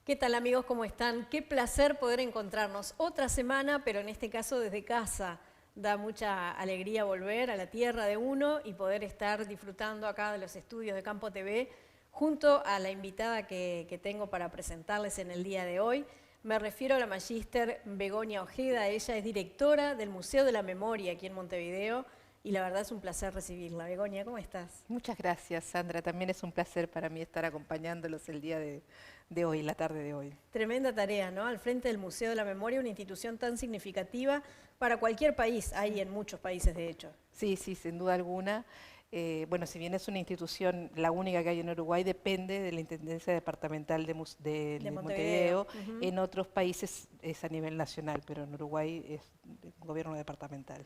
¿Qué tal amigos? ¿Cómo están? Qué placer poder encontrarnos otra semana, pero en este caso desde casa. Da mucha alegría volver a la tierra de uno y poder estar disfrutando acá de los estudios de Campo TV junto a la invitada que tengo para presentarles en el día de hoy. Me refiero a la magíster Begoña Ojeda. Ella es directora del Museo de la Memoria aquí en Montevideo y la verdad es un placer recibirla. Begoña, ¿cómo estás? Muchas gracias, Sandra. También es un placer para mí estar acompañándolos el día de hoy, la tarde de hoy. Tremenda tarea, ¿no? Al frente del Museo de la Memoria, una institución tan significativa para cualquier país, hay en muchos países de hecho. Sí, sin duda alguna. Bueno, si bien es una institución, la única que hay en Uruguay, depende de la Intendencia Departamental de Montevideo. En otros países es a nivel nacional, pero en Uruguay es gobierno departamental.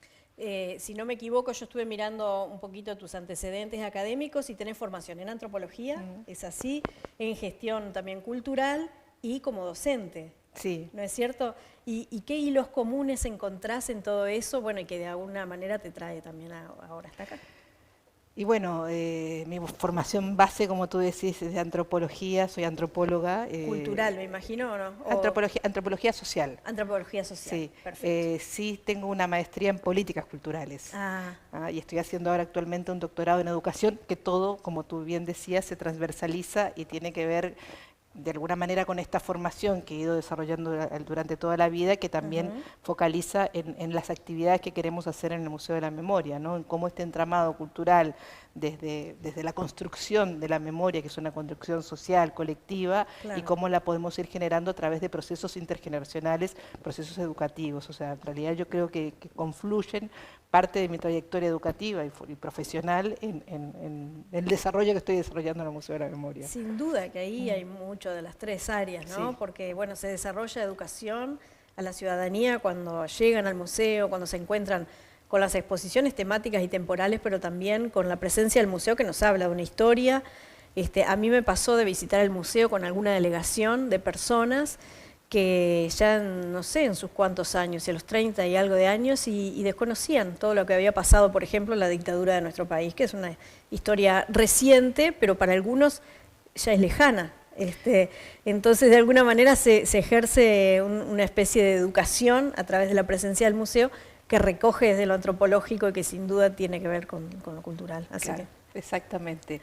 Si no me equivoco, yo estuve mirando un poquito tus antecedentes académicos y tenés formación en antropología, es así, en gestión también cultural y como docente. Sí. ¿No es cierto? ¿Y qué hilos comunes encontrás en todo eso? Bueno, y que de alguna manera te trae también ahora hasta acá. Y bueno, mi formación base, como tú decís, es de antropología, soy antropóloga. Cultural, me imagino, ¿o no? Antropología social. Antropología social, Sí, perfecto. sí tengo una maestría en políticas culturales. Y estoy haciendo ahora actualmente un doctorado en educación, que todo, como tú bien decías, se transversaliza y tiene que ver de alguna manera con esta formación que he ido desarrollando durante toda la vida, que también focaliza en las actividades que queremos hacer en el Museo de la Memoria, ¿no? En cómo este entramado cultural, desde la construcción de la memoria, que es una construcción social, colectiva, Claro. y cómo la podemos ir generando a través de procesos intergeneracionales, procesos educativos. O sea, en realidad yo creo que confluyen parte de mi trayectoria educativa y profesional en el desarrollo que estoy desarrollando en el Museo de la Memoria. Sin duda que ahí hay mucho de las tres áreas, ¿no? Sí. Porque, bueno, se desarrolla educación a la ciudadanía cuando llegan al museo, cuando se encuentran con las exposiciones temáticas y temporales, pero también con la presencia del museo que nos habla de una historia. A mí me pasó de visitar el museo con alguna delegación de personas que ya, no sé, en sus cuántos años, a los 30 y algo de años, y desconocían todo lo que había pasado, por ejemplo, en la dictadura de nuestro país, que es una historia reciente, pero para algunos ya es lejana. Entonces, de alguna manera se ejerce una especie de educación a través de la presencia del museo que recoge desde lo antropológico y que sin duda tiene que ver con lo cultural. Así claro, exactamente.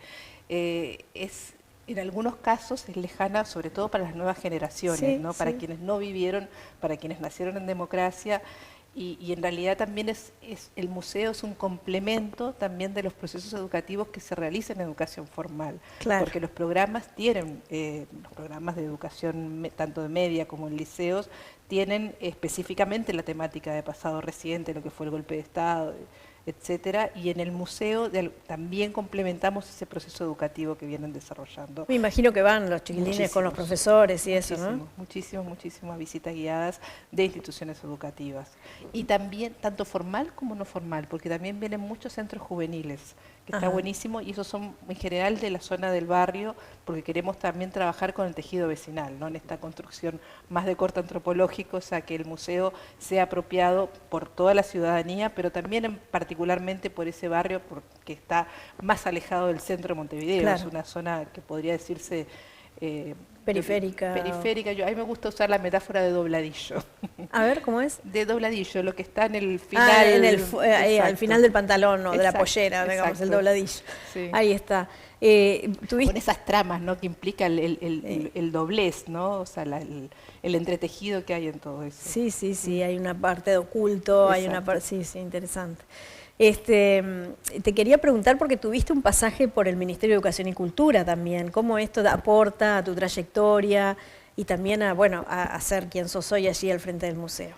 En algunos casos es lejana, sobre todo para las nuevas generaciones, sí, ¿no? Para quienes no vivieron, para quienes nacieron en democracia, y en realidad también el museo es un complemento también de los procesos educativos que se realizan en educación formal, claro. Porque los programas tienen, los programas de educación tanto de media como en liceos, tienen específicamente la temática de pasado reciente, lo que fue el golpe de Estado, etcétera, y en el museo también complementamos ese proceso educativo que vienen desarrollando. Me imagino que van los chiquilines con los profesores y eso, ¿no? Muchísimas visitas guiadas de instituciones educativas. Y también, tanto formal como no formal, porque también vienen muchos centros juveniles, que está buenísimo, y esos son en general de la zona del barrio, porque queremos también trabajar con el tejido vecinal, ¿no? En esta construcción más de corte antropológico, o sea, que el museo sea apropiado por toda la ciudadanía, pero también particularmente por ese barrio que está más alejado del centro de Montevideo. Claro. Es una zona que podría decirse periférica. A mí me gusta usar la metáfora de dobladillo. A ver, ¿cómo es? De dobladillo, lo que está en el final. Al final del pantalón, ¿no? De la pollera, digamos, el dobladillo. Sí. Ahí está. Con esas tramas, ¿no? Que implica el doblez, ¿no? O sea, el entretejido que hay en todo eso. Sí, hay una parte de oculto, hay una parte, sí, interesante. Te quería preguntar, porque tuviste un pasaje por el Ministerio de Educación y Cultura también, ¿cómo esto aporta a tu trayectoria y también a ser quien sos hoy allí al frente del museo?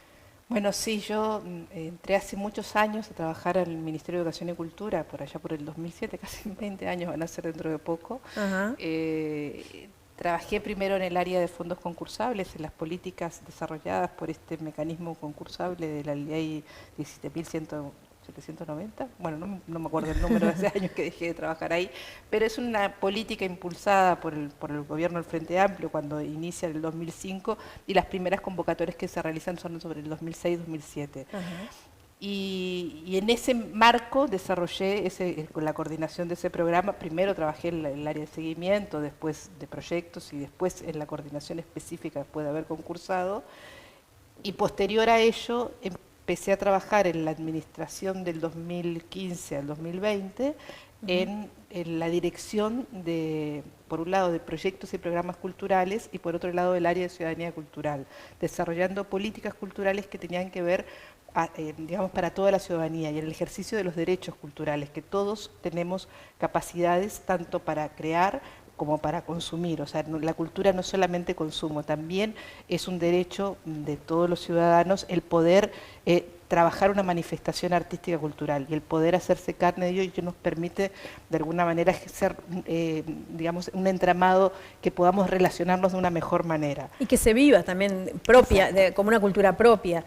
Bueno, sí, yo entré hace muchos años a trabajar al Ministerio de Educación y Cultura, por allá por el 2007, casi 20 años van a ser dentro de poco. Trabajé primero en el área de fondos concursables, en las políticas desarrolladas por este mecanismo concursable de la ley 17.790, bueno, no me acuerdo el número de hace años que dejé de trabajar ahí, pero es una política impulsada por el gobierno del Frente Amplio cuando inicia en el 2005, y las primeras convocatorias que se realizan son sobre el 2006-2007. Y en ese marco desarrollé con la coordinación de ese programa. Primero trabajé en el área de seguimiento, después de proyectos y después en la coordinación específica después de haber concursado. Y posterior a ello empecé a trabajar en la administración del 2015 al 2020 en la dirección de, por un lado, de proyectos y programas culturales y por otro lado del área de ciudadanía cultural, desarrollando políticas culturales que tenían que ver digamos, para toda la ciudadanía y en el ejercicio de los derechos culturales, que todos tenemos capacidades tanto para crear como para consumir. O sea, la cultura no es solamente consumo, también es un derecho de todos los ciudadanos el poder trabajar una manifestación artística cultural y el poder hacerse carne de ello, y que nos permite de alguna manera ser, digamos, un entramado que podamos relacionarnos de una mejor manera. Y que se viva también propia, como una cultura propia.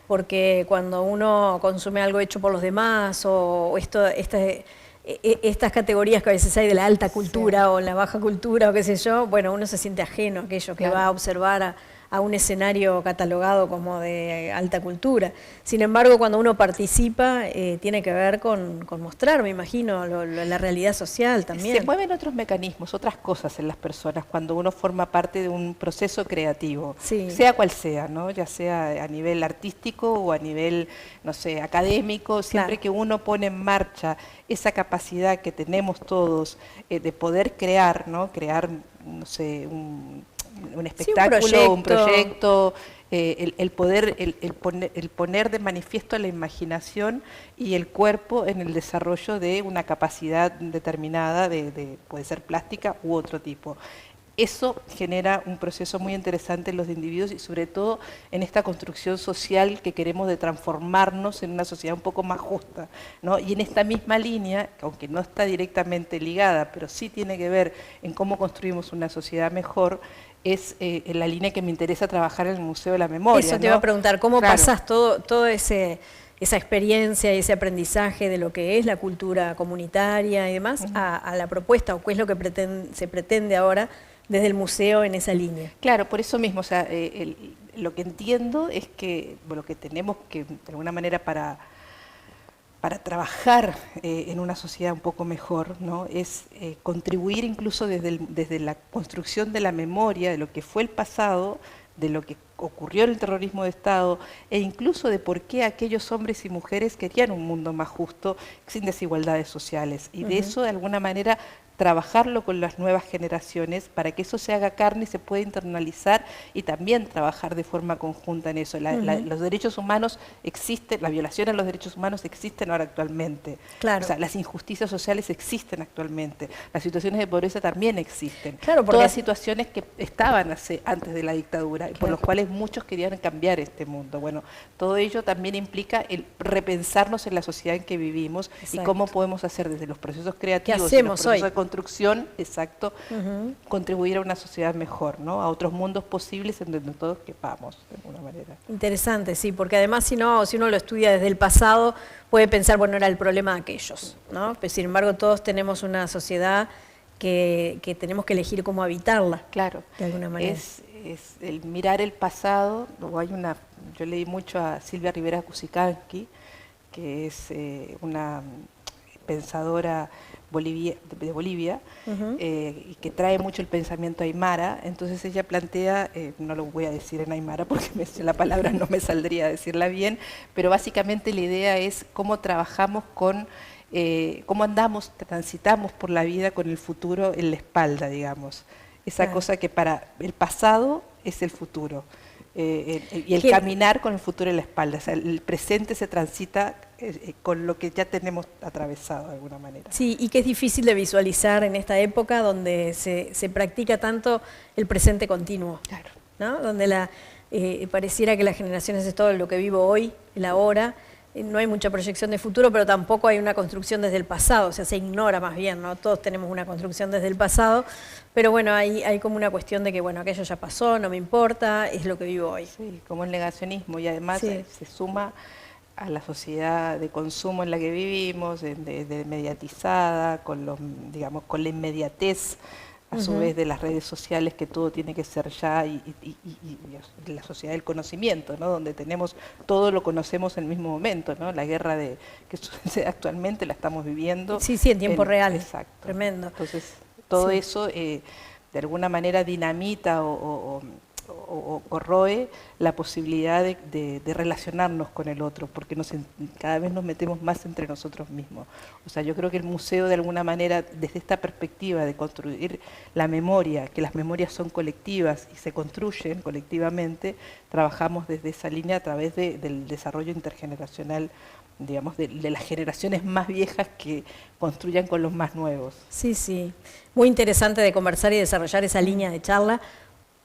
Porque cuando uno consume algo hecho por los demás o estas categorías que a veces hay de la alta cultura o la baja cultura o qué sé yo, bueno, uno se siente ajeno a aquello que va a observar a un escenario catalogado como de alta cultura. Sin embargo, cuando uno participa, tiene que ver con mostrar, me imagino, la realidad social también. Se mueven otros mecanismos, otras cosas en las personas cuando uno forma parte de un proceso creativo, sea cual sea, ¿no? Ya sea a nivel artístico o a nivel, no sé, académico, siempre que uno pone en marcha esa capacidad que tenemos todos de poder crear, ¿no? Crear, no sé, un espectáculo, un proyecto, el poner de manifiesto la imaginación y el cuerpo en el desarrollo de una capacidad determinada, puede ser plástica u otro tipo. Eso genera un proceso muy interesante en los individuos y sobre todo en esta construcción social que queremos de transformarnos en una sociedad un poco más justa, ¿no? Y en esta misma línea, aunque no está directamente ligada, pero sí tiene que ver en cómo construimos una sociedad mejor, es en la línea que me interesa trabajar en el Museo de la Memoria. Eso te iba a preguntar, ¿cómo pasás todo esa experiencia y ese aprendizaje de lo que es la cultura comunitaria y demás a la propuesta, o qué es lo que se pretende ahora desde el museo en esa línea? Claro, por eso mismo, o sea, lo que entiendo es que lo que tenemos que, de alguna manera, para trabajar en una sociedad un poco mejor, ¿no? Es contribuir incluso desde la construcción de la memoria, de lo que fue el pasado, de lo que ocurrió en el terrorismo de Estado, e incluso de por qué aquellos hombres y mujeres querían un mundo más justo, sin desigualdades sociales. Y de eso, de alguna manera, trabajarlo con las nuevas generaciones para que eso se haga carne y se pueda internalizar y también trabajar de forma conjunta en eso. Los derechos humanos existen, la violación a los derechos humanos existen ahora actualmente. Claro. O sea, las injusticias sociales existen actualmente, las situaciones de pobreza también existen. Claro, todas situaciones que estaban antes de la dictadura y por los cuales muchos querían cambiar este mundo. Bueno, todo ello también implica el repensarnos en la sociedad en que vivimos. Exacto. Y cómo podemos hacer desde los procesos creativos, ¿qué hacemos los procesos de construcción, exacto, contribuir a una sociedad mejor, ¿no? A otros mundos posibles en donde todos quepamos, de alguna manera. Interesante, sí, porque además si uno lo estudia desde el pasado, puede pensar, bueno, era el problema de aquellos, ¿no? Pero sin embargo todos tenemos una sociedad que tenemos que elegir cómo habitarla. Claro, de alguna manera. Es el mirar el pasado. Yo leí mucho a Silvia Rivera Cusicanqui, que es una pensadora de Bolivia, y que trae mucho el pensamiento aymara. Entonces ella plantea, no lo voy a decir en aymara porque la palabra no me saldría a decirla bien, pero básicamente la idea es cómo trabajamos cómo transitamos por la vida con el futuro en la espalda, digamos. Esa cosa que para el pasado es el futuro. Y el caminar con el futuro en la espalda. O sea, el presente se transita con lo que ya tenemos atravesado de alguna manera. Sí, y que es difícil de visualizar en esta época donde se practica tanto el presente continuo. Claro. ¿No? Donde pareciera que las generaciones es todo lo que vivo hoy, el ahora. No hay mucha proyección de futuro, pero tampoco hay una construcción desde el pasado, o sea, se ignora más bien, ¿no? Todos tenemos una construcción desde el pasado, pero bueno, hay como una cuestión de que, bueno, aquello ya pasó, no me importa, es lo que vivo hoy. Sí, como el negacionismo, y además se suma a la sociedad de consumo en la que vivimos, de mediatizada, con la inmediatez a su vez de las redes sociales, que todo tiene que ser ya, y la sociedad del conocimiento, ¿no? Donde tenemos, todo lo conocemos en el mismo momento, ¿no? La guerra que sucede actualmente la estamos viviendo. Sí, en tiempo real. Exacto. Tremendo. Entonces, todo eso de alguna manera dinamita o corroe la posibilidad de relacionarnos con el otro, porque cada vez nos metemos más entre nosotros mismos. O sea, yo creo que el museo, de alguna manera, desde esta perspectiva de construir la memoria, que las memorias son colectivas y se construyen colectivamente, trabajamos desde esa línea a través del desarrollo intergeneracional, digamos, de las generaciones más viejas que construyan con los más nuevos. Sí. Muy interesante de conversar y desarrollar esa línea de charla,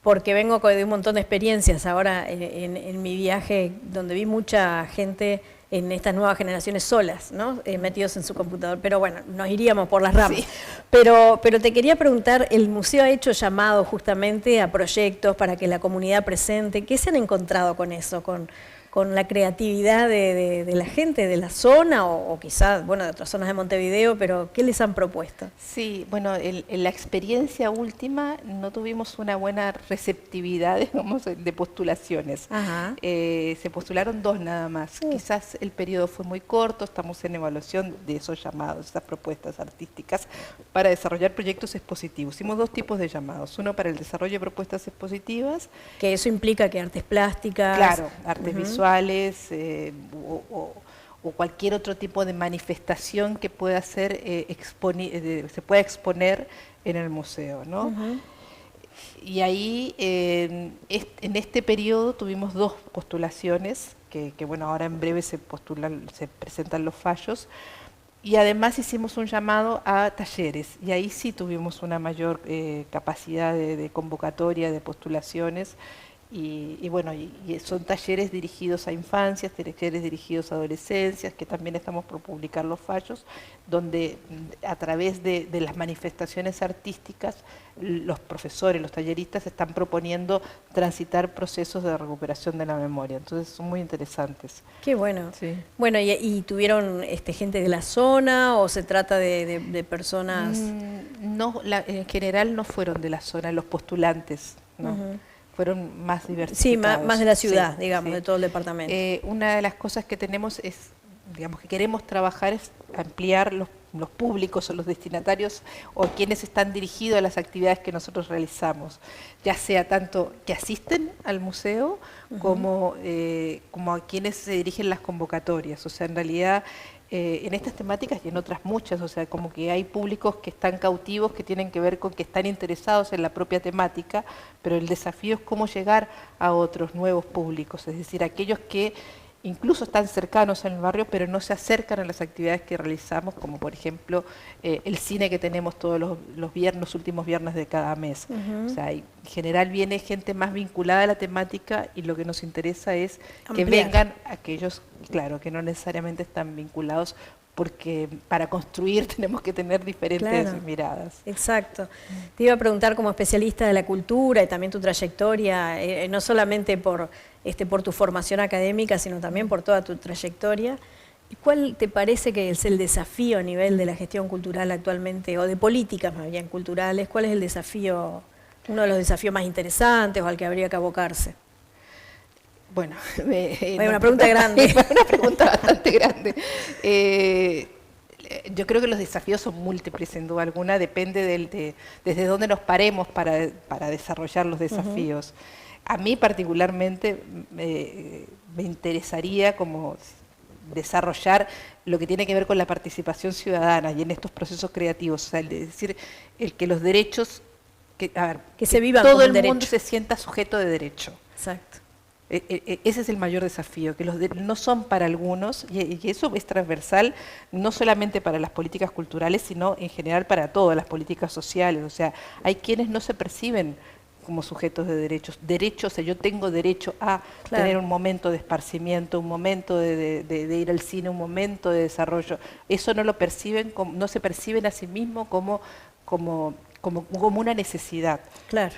porque vengo de un montón de experiencias ahora en mi viaje, donde vi mucha gente en estas nuevas generaciones solas, ¿no? Metidos en su computador. Pero bueno, nos iríamos por las ramas. Sí. Pero te quería preguntar, el museo ha hecho llamado justamente a proyectos para que la comunidad presente. ¿Qué se han encontrado con eso? Con la creatividad de la gente de la zona o quizás, bueno, de otras zonas de Montevideo, pero ¿qué les han propuesto? Sí, bueno, en la experiencia última no tuvimos una buena receptividad, digamos, de postulaciones. Se postularon 2 nada más. Quizás el periodo fue muy corto, estamos en evaluación de esos llamados, esas propuestas artísticas para desarrollar proyectos expositivos. Hicimos 2 tipos de llamados, uno para el desarrollo de propuestas expositivas. Que eso implica que artes plásticas... Claro, artes visuales, o cualquier otro tipo de manifestación que pueda ser se pueda exponer en el museo, ¿no? Y ahí en este periodo tuvimos 2 postulaciones que bueno, ahora en breve se presentan los fallos, y además hicimos un llamado a talleres, y ahí sí tuvimos una mayor capacidad de convocatoria, de postulaciones. Y bueno, son talleres dirigidos a infancias, talleres dirigidos a adolescencias, que también estamos por publicar los fallos, donde a través de las manifestaciones artísticas, los profesores, los talleristas están proponiendo transitar procesos de recuperación de la memoria. Entonces son muy interesantes. Qué bueno. Sí. Bueno, ¿y tuvieron gente de la zona o se trata de personas...? No, en general no fueron de la zona, los postulantes, ¿no? Fueron más diversificados. Sí, más de la ciudad, digamos, de todo el departamento. Una de las cosas que tenemos es, digamos, que queremos trabajar es ampliar los públicos o los destinatarios o quienes están dirigidos a las actividades que nosotros realizamos, ya sea tanto que asisten al museo como a quienes se dirigen las convocatorias. O sea, en realidad en estas temáticas y en otras muchas, o sea, como que hay públicos que están cautivos, que tienen que ver con que están interesados en la propia temática, pero el desafío es cómo llegar a otros nuevos públicos, es decir, aquellos que incluso están cercanos en el barrio, pero no se acercan a las actividades que realizamos, como por ejemplo el cine que tenemos todos los últimos viernes de cada mes. O sea, en general viene gente más vinculada a la temática y lo que nos interesa es que vengan aquellos, claro, que no necesariamente están vinculados, porque para construir tenemos que tener diferentes miradas. Exacto. Te iba a preguntar, como especialista de la cultura y también tu trayectoria, no solamente por tu formación académica, sino también por toda tu trayectoria, ¿cuál te parece que es el desafío a nivel de la gestión cultural actualmente, o de políticas más bien culturales? ¿Cuál es el desafío, uno de los desafíos más interesantes o al que habría que abocarse? Bueno, una pregunta grande. Una pregunta bastante grande. Yo creo que los desafíos son múltiples, sin duda alguna, depende desde dónde nos paremos para desarrollar los desafíos. A mí particularmente me interesaría como desarrollar lo que tiene que ver con la participación ciudadana y en estos procesos creativos, o sea, es decir, el que los derechos, que se vivan todo como el derecho. Mundo se sienta sujeto de derecho. Exacto. Ese es el mayor desafío, que no son para algunos, y eso es transversal no solamente para las políticas culturales, sino en general para todas las políticas sociales. O sea, hay quienes no se perciben como sujetos de derechos. Derechos, o sea, yo tengo derecho a tener un momento de esparcimiento, un momento de ir al cine, un momento de desarrollo. Eso no lo perciben, no se perciben a sí mismos como una necesidad. Claro.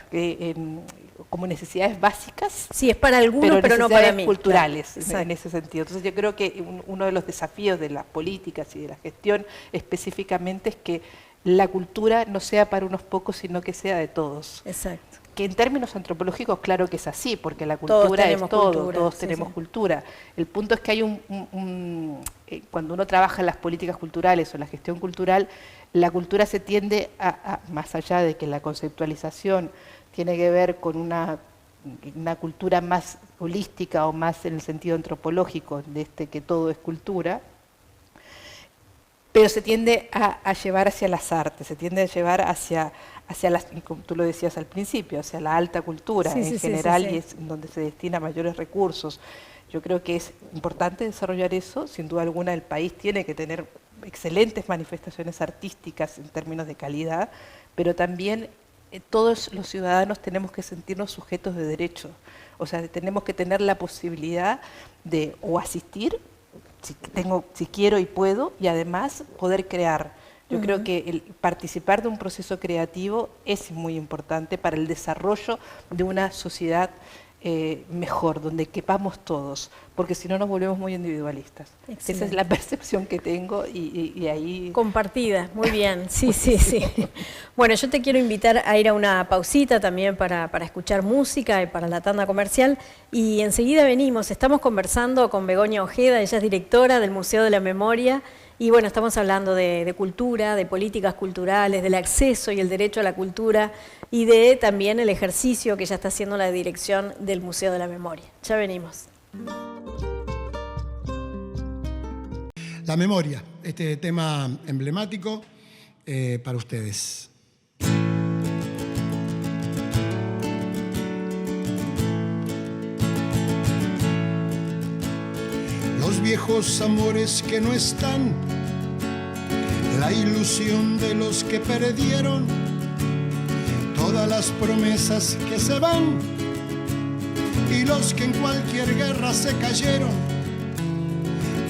Como necesidades básicas. Sí, es para algunos, pero no para mí. Culturales, en ese sentido. Entonces yo creo que uno de los desafíos de las políticas y de la gestión específicamente es que la cultura no sea para unos pocos, sino que sea de todos. Exacto. Que en términos antropológicos, claro que es así, porque la cultura es todo, todos tenemos cultura. El punto es que hay cuando uno trabaja en las políticas culturales o en la gestión cultural, la cultura se tiende más allá de que la conceptualización tiene que ver con una cultura más holística o más en el sentido antropológico, que todo es cultura, pero se tiende a llevar hacia las artes, se tiende a llevar hacia las, como tú lo decías al principio, hacia la alta cultura en general, y es donde se destina mayores recursos. Yo creo que es importante desarrollar eso, sin duda alguna el país tiene que tener excelentes manifestaciones artísticas en términos de calidad, pero también todos los ciudadanos tenemos que sentirnos sujetos de derecho, o sea, tenemos que tener la posibilidad de o asistir, si quiero y puedo, y además poder crear. Yo creo que el participar de un proceso creativo es muy importante para el desarrollo de una sociedad mejor, donde quepamos todos, porque si no nos volvemos muy individualistas. Excelente. Esa es la percepción que tengo y ahí... Compartida, muy bien, sí. Bueno, yo te quiero invitar a ir a una pausita también para escuchar música y para la tanda comercial, y enseguida venimos. Estamos conversando con Begoña Ojeda, ella es directora del Museo de la Memoria, y bueno, estamos hablando de cultura, de políticas culturales, del acceso y el derecho a la cultura, y de también el ejercicio que ya está haciendo la dirección del Museo de la Memoria. Ya venimos. La memoria, este tema emblemático para ustedes. Los viejos amores que no están, la ilusión de los que perdieron, todas las promesas que se van y los que en cualquier guerra se cayeron.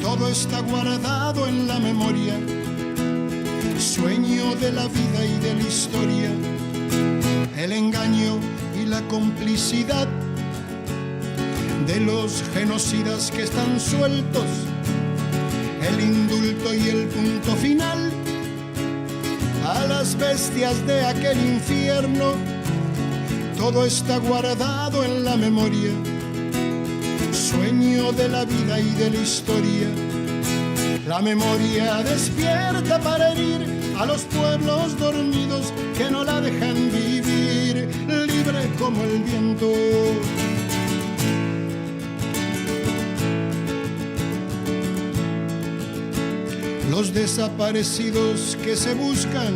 Todo está guardado en la memoria, sueño de la vida y de la historia, el engaño y la complicidad de los genocidas que están sueltos, el indulto y el punto final a las bestias de aquel infierno. Todo está guardado en la memoria, sueño de la vida y de la historia. La memoria despierta para herir a los pueblos dormidos que no la dejan vivir, libre como el viento. Los desaparecidos que se buscan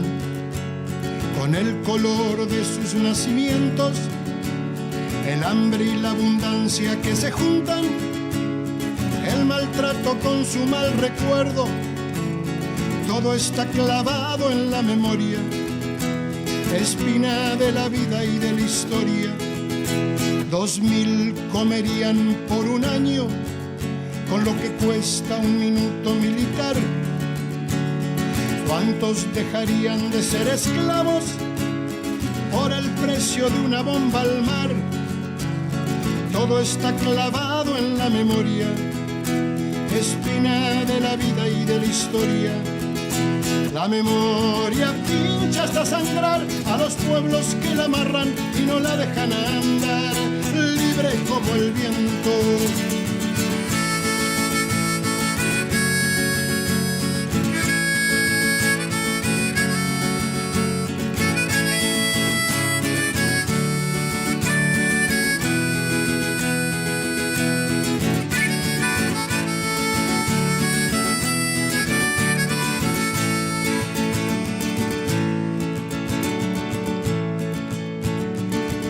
con el color de sus nacimientos, el hambre y la abundancia que se juntan, el maltrato con su mal recuerdo, todo está clavado en la memoria, espina de la vida y de la historia. 2000 comerían por un año con lo que cuesta un minuto militar. ¿Cuántos dejarían de ser esclavos por el precio de una bomba al mar? Todo está clavado en la memoria, espina de la vida y de la historia. La memoria pincha hasta sangrar a los pueblos que la amarran y no la dejan andar, libre como el viento.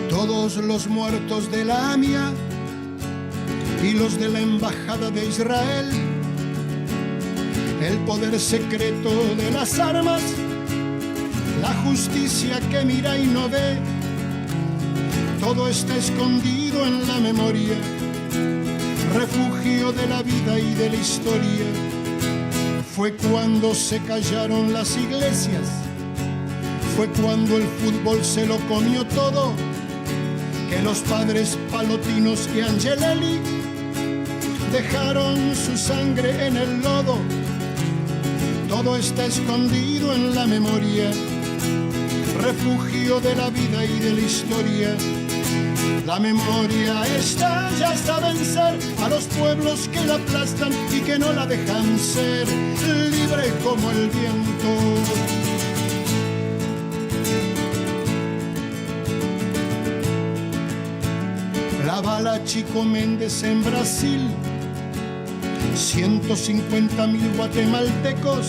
Todos los muertos de la AMIA y los de la Embajada de Israel, el poder secreto de las armas, la justicia que mira y no ve, todo está escondido en la memoria, refugio de la vida y de la historia. Fue cuando se callaron las iglesias, fue cuando el fútbol se lo comió todo, que los padres Palotinos y Angelelli dejaron su sangre en el lodo. todo está escondido en la memoria, refugio de la vida y de la historia. La memoria está ya hasta vencer a los pueblos que la aplastan y que no la dejan ser libre como el viento. La bala Chico Méndez en Brasil, 150.000 guatemaltecos,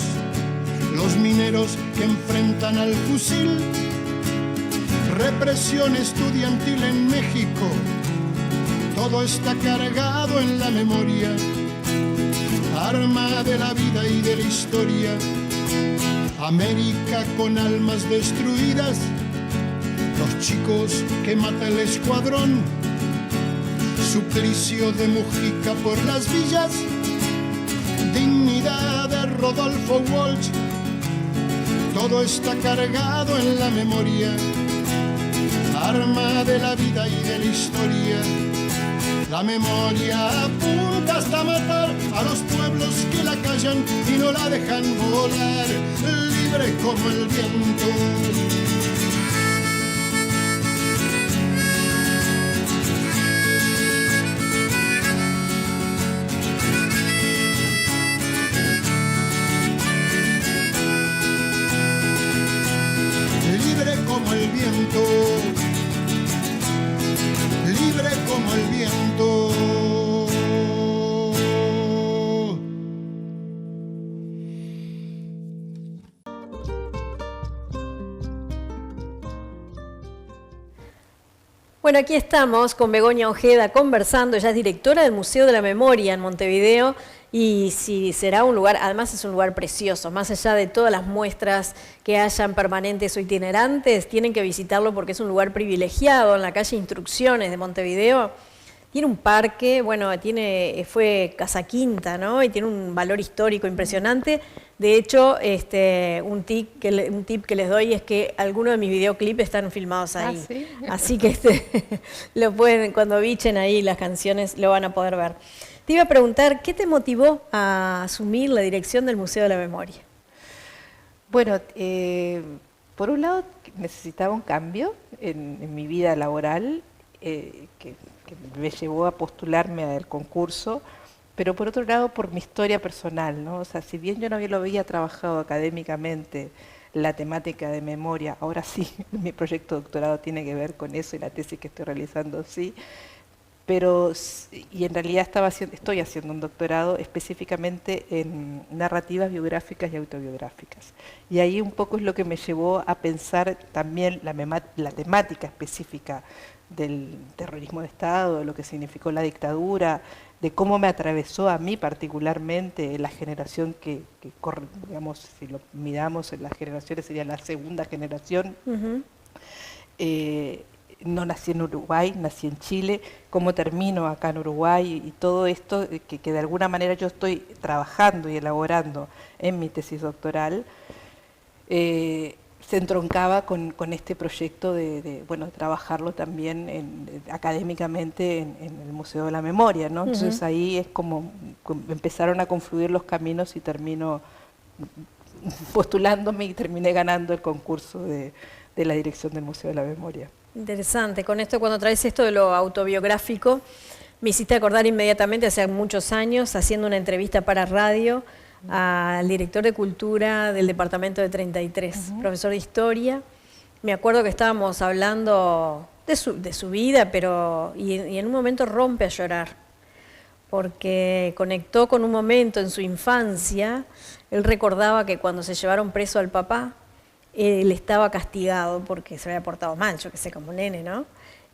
los mineros que enfrentan al fusil. Represión estudiantil en México, todo está cargado en la memoria, arma de la vida y de la historia. América con almas destruidas, los chicos que mata el escuadrón, suplicio de Mujica por las villas, dignidad de Rodolfo Walsh, todo está cargado en la memoria, arma de la vida y de la historia. La memoria apunta hasta matar a los pueblos que la callan y no la dejan volar, libre como el viento. Libre como el viento, libre como el viento. Bueno, aquí estamos con Begoña Ojeda conversando, ella es directora del Museo de la Memoria en Montevideo y si será un lugar, además es un lugar precioso, más allá de todas las muestras que hayan permanentes o itinerantes, tienen que visitarlo porque es un lugar privilegiado en la calle Instrucciones de Montevideo. Tiene un parque, bueno, fue Casa Quinta, ¿no? Y tiene un valor histórico impresionante. De hecho, un tip que les doy es que algunos de mis videoclips están filmados ahí. ¿Sí? Así que lo pueden, cuando bichen ahí las canciones, lo van a poder ver. Te iba a preguntar, ¿qué te motivó a asumir la dirección del Museo de la Memoria? Bueno, por un lado necesitaba un cambio en mi vida laboral, que me llevó a postularme al concurso, pero por otro lado por mi historia personal, ¿no? O sea, si bien yo no lo había trabajado académicamente la temática de memoria, ahora sí, mi proyecto de doctorado tiene que ver con eso y la tesis que estoy realizando sí, pero y en realidad estoy haciendo un doctorado específicamente en narrativas biográficas y autobiográficas. Y ahí un poco es lo que me llevó a pensar también la temática específica del terrorismo de Estado, de lo que significó la dictadura, de cómo me atravesó a mí particularmente la generación que digamos, si lo miramos en las generaciones, sería la segunda generación. No nací en Uruguay, nací en Chile, cómo termino acá en Uruguay y todo esto que de alguna manera yo estoy trabajando y elaborando en mi tesis doctoral, se entroncaba con este proyecto de trabajarlo también académicamente en el Museo de la Memoria, ¿no? Entonces ahí es como empezaron a confluir los caminos y termino postulándome y terminé ganando el concurso de la dirección del Museo de la Memoria. Interesante. Con esto, cuando traes esto de lo autobiográfico, me hiciste acordar inmediatamente, hace muchos años, haciendo una entrevista para radio, al director de Cultura del departamento de 33, profesor de Historia. Me acuerdo que estábamos hablando de su vida, y en un momento rompe a llorar, porque conectó con un momento en su infancia. Él recordaba que cuando se llevaron preso al papá, él estaba castigado porque se había portado mal, yo que sé, como nene, ¿no?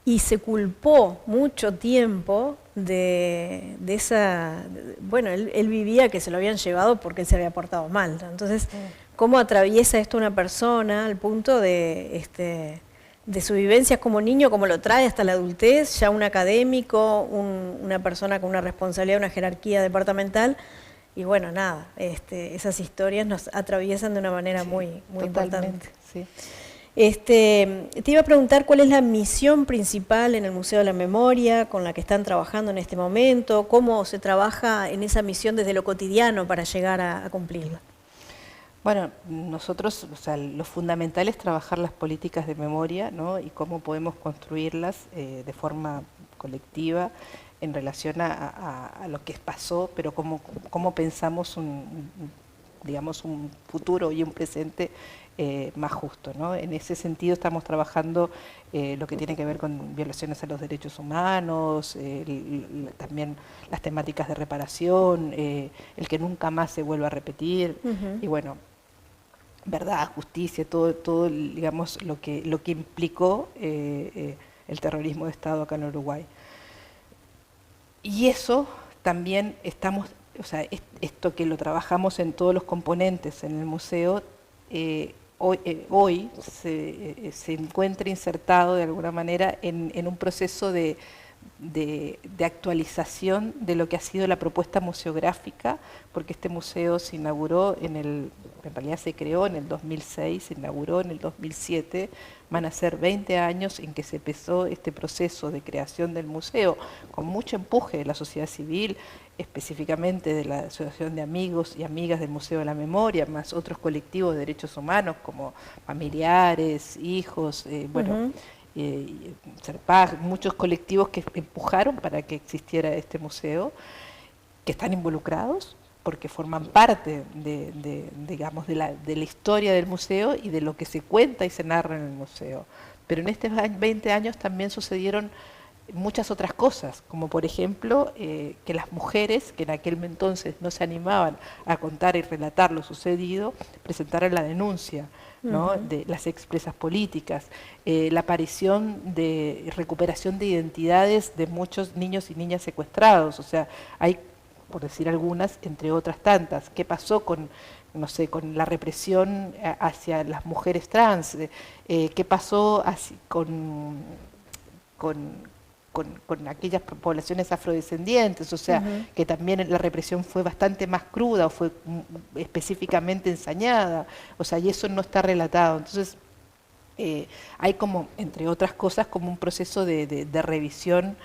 Y se culpó mucho tiempo de esa... Bueno, él vivía que se lo habían llevado porque él se había portado mal, ¿no? Entonces, ¿cómo atraviesa esto una persona al punto de su vivencia como niño, cómo lo trae hasta la adultez, ya un académico, una persona con una responsabilidad, una jerarquía departamental? Y bueno, nada, esas historias nos atraviesan de una manera muy importante. Sí. Te iba a preguntar cuál es la misión principal en el Museo de la Memoria con la que están trabajando en este momento, cómo se trabaja en esa misión desde lo cotidiano para llegar a cumplirla. Bueno, nosotros, o sea, lo fundamental es trabajar las políticas de memoria, ¿no? Y cómo podemos construirlas de forma colectiva en relación a lo que pasó, pero cómo pensamos digamos, un futuro y un presente más justo, ¿no? En ese sentido estamos trabajando lo que tiene que ver con violaciones a los derechos humanos, también las temáticas de reparación, el que nunca más se vuelva a repetir, y bueno, verdad, justicia, todo digamos, lo que implicó el terrorismo de Estado acá en Uruguay. Y eso también estamos, o sea, esto que lo trabajamos en todos los componentes en el museo, hoy se encuentra insertado de alguna manera en un proceso de actualización de lo que ha sido la propuesta museográfica, porque este museo se inauguró en realidad se creó en el 2006, se inauguró en el 2007, van a ser 20 años en que se empezó este proceso de creación del museo, con mucho empuje de la sociedad civil, específicamente de la Asociación de Amigos y Amigas del Museo de la Memoria, más otros colectivos de derechos humanos como familiares, hijos, bueno, Serpag, muchos colectivos que empujaron para que existiera este museo, que están involucrados porque forman parte digamos, de la historia del museo y de lo que se cuenta y se narra en el museo. Pero en estos 20 años también sucedieron muchas otras cosas, como por ejemplo que las mujeres, que en aquel entonces no se animaban a contar y relatar lo sucedido, presentaran la denuncia, ¿no? De las expresas políticas, la aparición de recuperación de identidades de muchos niños y niñas secuestrados, o sea, hay, por decir algunas, entre otras tantas. ¿Qué pasó con, no sé, con la represión hacia las mujeres trans? ¿Qué pasó con aquellas poblaciones afrodescendientes? O sea, que también la represión fue bastante más cruda o fue específicamente ensañada, o sea, y eso no está relatado. Entonces, hay como, entre otras cosas, como un proceso de revisión,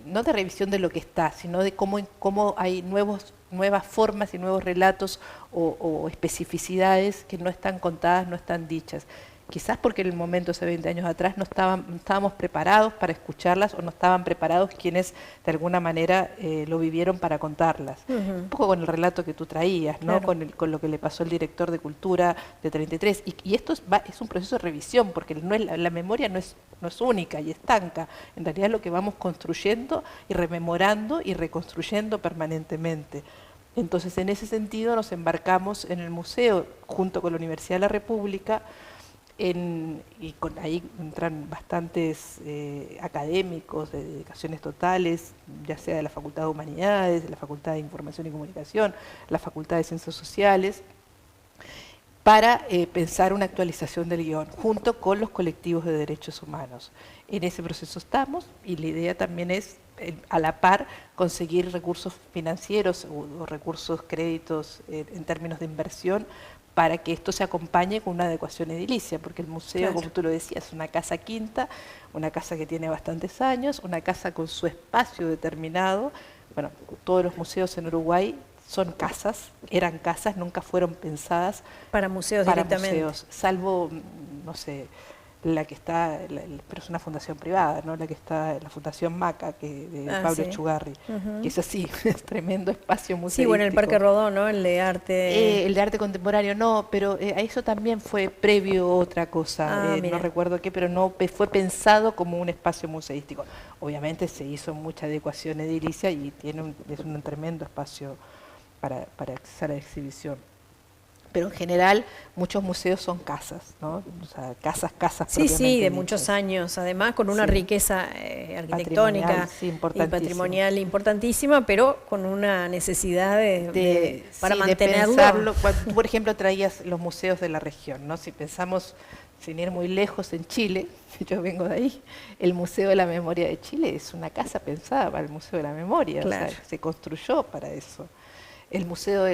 no de revisión de lo que está, sino de cómo hay nuevas formas y nuevos relatos o especificidades que no están contadas, no están dichas. Quizás porque en el momento, hace 20 años atrás, no estábamos preparados para escucharlas o no estaban preparados quienes de alguna manera lo vivieron para contarlas. Un poco con el relato que tú traías, ¿no? Claro. Con lo que le pasó al director de Cultura de 33. Y esto es un proceso de revisión, porque la memoria no es única y estanca. En realidad es lo que vamos construyendo y rememorando y reconstruyendo permanentemente. Entonces, en ese sentido, nos embarcamos en el museo, junto con la Universidad de la República, ahí entran bastantes académicos de dedicaciones totales, ya sea de la Facultad de Humanidades, de la Facultad de Información y Comunicación, la Facultad de Ciencias Sociales, para pensar una actualización del guión, junto con los colectivos de derechos humanos. En ese proceso estamos, y la idea también es, a la par, conseguir recursos financieros o recursos, créditos en términos de inversión, para que esto se acompañe con una adecuación edilicia, porque el museo, claro, como tú lo decías, es una casa quinta, una casa que tiene bastantes años, una casa con su espacio determinado. Bueno, todos los museos en Uruguay son casas, eran casas, nunca fueron pensadas para museos directamente. Museos, salvo, no sé, la que está, pero es una fundación privada, ¿no? La que está, la Fundación Maca, de Pablo Echugarri, que es así, es tremendo espacio museístico. Sí, bueno, el Parque Rodó, ¿no? El de arte... el de arte contemporáneo no, pero a eso también fue previo otra cosa, no recuerdo qué, pero no fue pensado como un espacio museístico. Obviamente se hizo mucha adecuación edilicia y es un tremendo espacio para acceder a la exhibición. Pero en general muchos museos son casas, ¿no? O sea, casas sí, de muchos años, además con una riqueza arquitectónica y patrimonial importantísima, pero con una necesidad para mantenerlo. De pensarlo. Cuando tú, por ejemplo, traías los museos de la región, ¿no? Si pensamos, sin ir muy lejos, en Chile, yo vengo de ahí, el Museo de la Memoria de Chile es una casa pensada para el Museo de la Memoria, claro. O sea, se construyó para eso. El museo,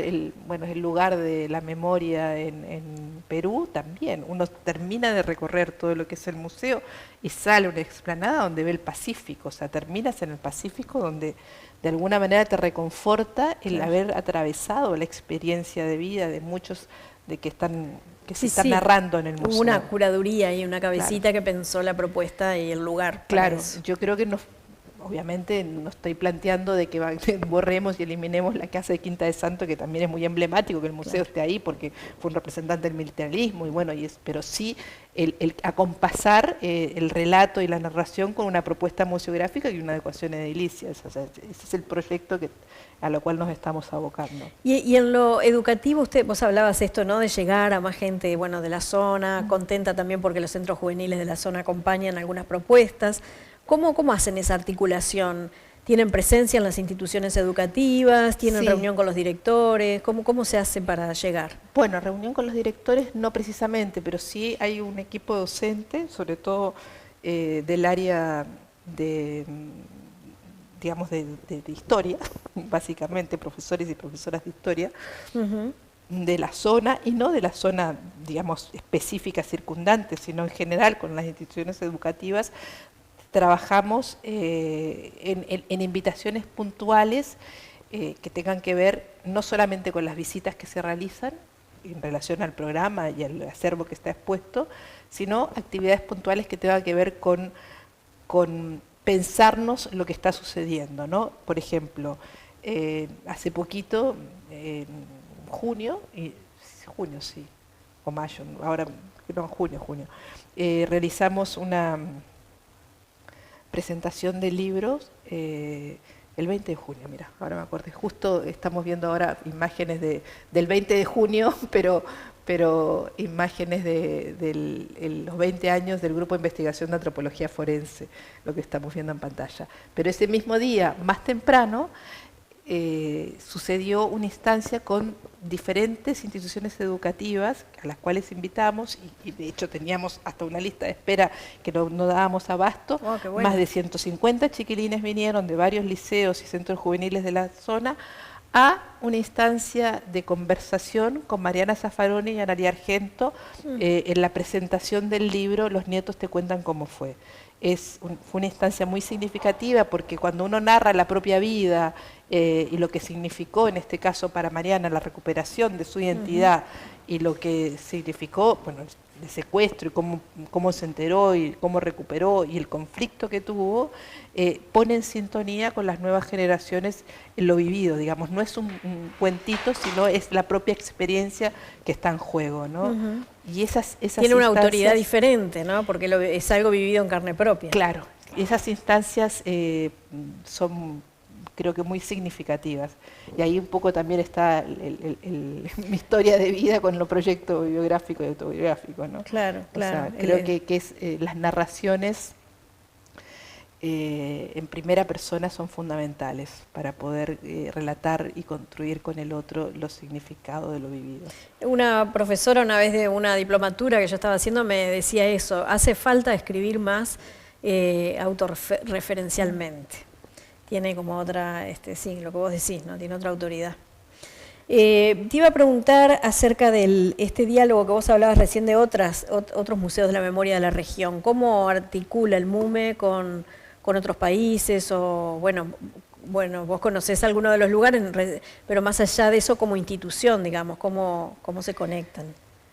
bueno, es el lugar de la memoria en Perú también. Uno termina de recorrer todo lo que es el museo y sale a una explanada donde ve el Pacífico. O sea, terminas en el Pacífico donde de alguna manera te reconforta el haber atravesado la experiencia de vida de muchos que se Sí, están sí. narrando en el museo. Hubo una curaduría y una cabecita Claro. que pensó la propuesta y el lugar. Claro, para eso. yo creo que obviamente no estoy planteando de que borremos y eliminemos la casa de Quinta de Santo, que también es muy emblemático que el museo esté ahí porque fue un representante del militarismo, y bueno, pero sí el acompasar el relato y la narración con una propuesta museográfica y una adecuación edilicia. O sea, ese es el proyecto a lo cual nos estamos abocando. Y en lo educativo, vos hablabas esto, ¿no? De llegar a más gente, bueno, de la zona, contenta también porque los centros juveniles de la zona acompañan algunas propuestas. ¿Cómo hacen esa articulación? ¿Tienen presencia en las instituciones educativas? ¿Tienen Sí. reunión con los directores? ¿Cómo se hace para llegar? Bueno, reunión con los directores no precisamente, pero sí hay un equipo docente, sobre todo del área de, digamos, de historia, básicamente profesores y profesoras de historia, de la zona, y no de la zona, digamos, específica circundante, sino en general con las instituciones educativas. Trabajamos en invitaciones puntuales que tengan que ver no solamente con las visitas que se realizan en relación al programa y al acervo que está expuesto, sino actividades puntuales que tengan que ver con pensarnos lo que está sucediendo, ¿no? Por ejemplo, hace poquito, en junio sí, o mayo, ahora no, junio, realizamos una presentación de libros el 20 de junio, mira, ahora me acuerdo, justo estamos viendo ahora imágenes del 20 de junio, pero imágenes de los 20 años del Grupo de Investigación de Antropología Forense, lo que estamos viendo en pantalla. Pero ese mismo día, más temprano, sucedió una instancia con diferentes instituciones educativas a las cuales invitamos, y de hecho teníamos hasta una lista de espera que no dábamos abasto. Oh, qué bueno. Más de 150 chiquilines vinieron de varios liceos y centros juveniles de la zona a una instancia de conversación con Mariana Zaffaroni y Analia Argento en la presentación del libro Los nietos te cuentan cómo fue. Fue una instancia muy significativa porque cuando uno narra la propia vida y lo que significó en este caso para Mariana la recuperación de su identidad y lo que significó, bueno, el secuestro y cómo se enteró y cómo recuperó y el conflicto que tuvo, pone en sintonía con las nuevas generaciones en lo vivido, digamos, no es un cuentito, sino es la propia experiencia que está en juego, ¿no? Y esas Tiene una autoridad instancias, diferente, ¿no? Porque es algo vivido en carne propia. claro, esas instancias son, creo que, muy significativas. Y ahí un poco también está mi historia de vida con lo proyecto biográfico y autobiográfico, ¿no? Claro, claro. O sea, creo que es, las narraciones en primera persona son fundamentales para poder relatar y construir con el otro los significados de lo vivido. Una profesora una vez de una diplomatura que yo estaba haciendo me decía eso, hace falta escribir más autorreferencialmente. Tiene como otra, sí, lo que vos decís, ¿no? Tiene otra autoridad. Te iba a preguntar acerca de este diálogo que vos hablabas recién de otros museos de la memoria de la región. ¿Cómo articula el MUME con otros países? O bueno, vos conocés alguno de los lugares, pero más allá de eso como institución, digamos, ¿cómo se conectan?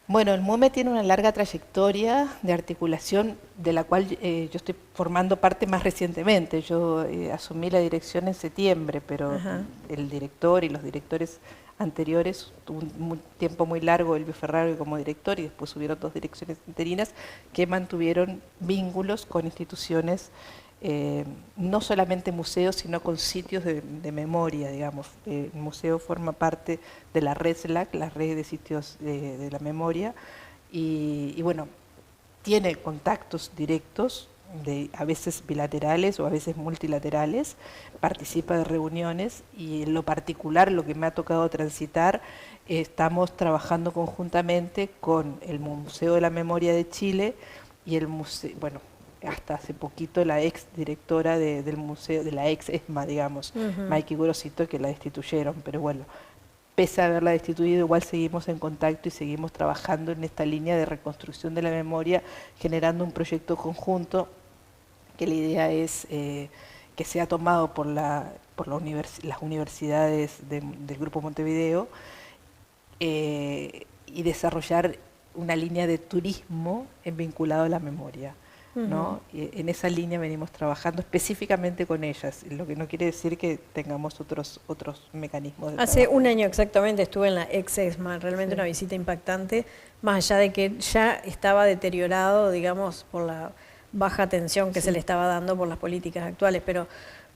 Bueno, el MUME tiene una larga trayectoria de articulación de la cual yo estoy formando parte más recientemente. Yo asumí la dirección en septiembre, pero el director y los directores anteriores, tuvo un tiempo muy largo Elvio Ferraro como director y después hubieron 2 direcciones interinas que mantuvieron vínculos con instituciones, no solamente museos, sino con sitios de memoria, digamos. El museo forma parte de la red SLAC, la red de sitios de la memoria, y bueno, tiene contactos directos, a veces bilaterales o a veces multilaterales, participa de reuniones, y en lo particular, lo que me ha tocado transitar, estamos trabajando conjuntamente con el Museo de la Memoria de Chile y el museo, bueno, hasta hace poquito la ex directora del museo, de la ex ESMA, digamos, Maiki Gorosito, que la destituyeron, pero bueno, pese a haberla destituido, igual seguimos en contacto y seguimos trabajando en esta línea de reconstrucción de la memoria, generando un proyecto conjunto que la idea es que sea tomado por las universidades del Grupo Montevideo, y desarrollar una línea de turismo vinculado a la memoria, ¿no? Y en esa línea venimos trabajando específicamente con ellas, lo que no quiere decir que tengamos otros mecanismos de Hace trabajo. un año exactamente estuve en la ex-ESMA, realmente una visita impactante, más allá de que ya estaba deteriorado, digamos, por la baja atención que se le estaba dando por las políticas actuales, pero